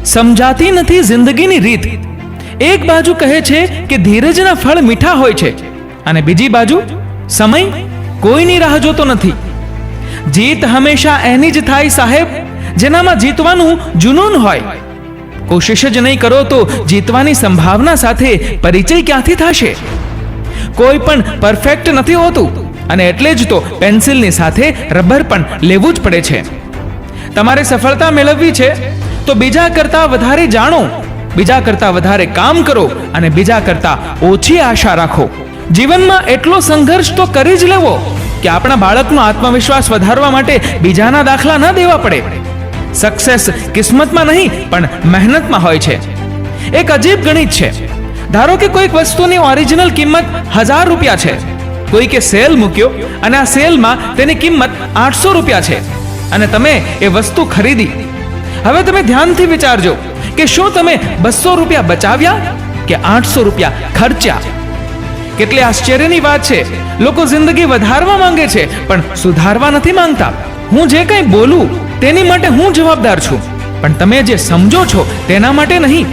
સમજાતી નથી જિંદગીની રીત. એક બાજુ કહે છે કે ધીરજના ફળ મીઠા હોય છે, અને બીજી બાજુ સમય કોઈની રાહ જોતો નથી. જીત હંમેશા એની જ થાય સાહેબ, જેનામાં જીતવાનું જુનૂન હોય. કોશિશ જ નહીં કરો તો જીતવાની સંભાવના સાથે પરિચય ક્યાંથી થશે? કોઈ પણ પરફેક્ટ નથી હોતું, અને એટલે જ તો પેન્સિલની સાથે રબર પણ લેવું જ પડે છે. તમારે સફળતા મેળવવી છે તો બીજા કરતા વધારે જાણો, બીજા કરતા વધારે કામ કરો, અને બીજા કરતા ઓછી આશા રાખો. જીવનમાં એટલો સંઘર્ષ તો કરી જ લેવો કે આપણા બાળકનો આત્મવિશ્વાસ વધારવા માટે બીજાના દાખલા ન દેવા પડે. સક્સેસ કિસ્મતમાં નહીં પણ મહેનતમાં હોય છે. એક અજીબ ગણિત છે. ધારો કે કોઈક વસ્તુની ઓરિજિનલ કિંમત 1000 રૂપિયા છે, કોઈકે સેલ મૂક્યો અને આ સેલમાં તેની કિંમત 800 રૂપિયા છે, અને તમે એ વસ્તુ ખરીદી. હવે તમે ધ્યાનથી વિચારજો કે શું તમે 200 રૂપિયા બચાવ્યા કે 800 રૂપિયા ખર્ચ્યા? કેટલી આશ્ચર્યની વાત છે. લોકો જિંદગી વધારવા માંગે છે પણ સુધારવા નથી માંગતા. હું જે કંઈ બોલું તેની માટે હું જવાબદાર છું, પણ તમે જે સમજો છો તેના માટે નહીં.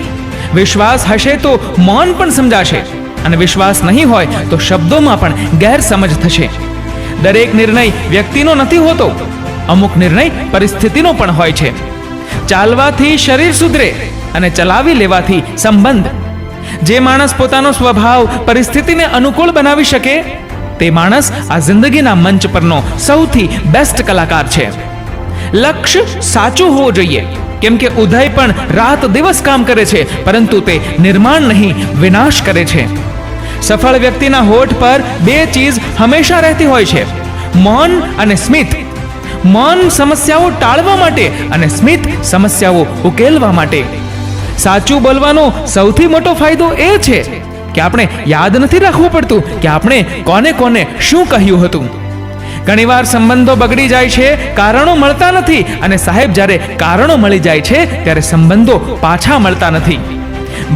વિશ્વાસ હશે તો મૌન પણ સમજાશે, અને વિશ્વાસ નહીં હોય તો શબ્દોમાં પણ ગેરસમજ થશે. દરેક નિર્ણય વ્યક્તિનો નથી હોતો, અમુક નિર્ણય પરિસ્થિતિનો પણ હોય છે. ચાલવાથી શરીર સુધરે અને ચલાવી લેવાથી સંબંધ. જે માણસ પોતાનો સ્વભાવ પરિસ્થિતિને અનુકૂળ બનાવી શકે તે માણસ આ જિંદગીના મંચ પરનો સૌથી બેસ્ટ કલાકાર છે. લક્ષ્ય સાચું હોવું જોઈએ, કેમ કે ઉદય પણ રાત દિવસ કામ કરે છે, પરંતુ તે નિર્માણ નહીં વિનાશ કરે છે. સફળ વ્યક્તિના હોઠ પર બે ચીજ હંમેશા રહેતી હોય છે, મૌન અને સ્મિત. મૌન સમસ્યાઓ ટાળવા માટે અને સ્મિત સમસ્યાઓ ઉકેલવા માટે. સાચું બોલવાનો સૌથી મોટો ફાયદો એ છે કે આપણે યાદ નથી રાખવું પડતું કે આપણે કોને કોને શું કહ્યું હતું. ઘણીવાર સંબંધો બગડી જાય છે, કારણો મળતા નથી, અને સાહેબ જ્યારે કારણો મળી જાય છે ત્યારે સંબંધો પાછા મળતા નથી.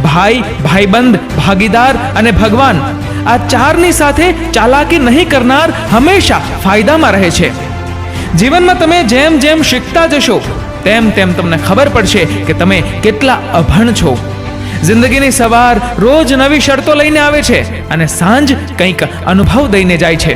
ભાઈ, ભાઈબંધ, ભાગીદાર અને ભગવાન, આ ચારની સાથે ચાલાકી નહીં કરનાર હંમેશા ફાયદામાં રહે છે. જીવનમાં તમે જેમ જેમ શીખતા જશો તેમ તેમ તમને ખબર પડશે કે તમે કેટલા અભણ છો. જિંદગીની સવાર રોજ નવી શરતો લઈને આવે છે, અને સાંજ કંઈક અનુભવ દઈને જાય છે.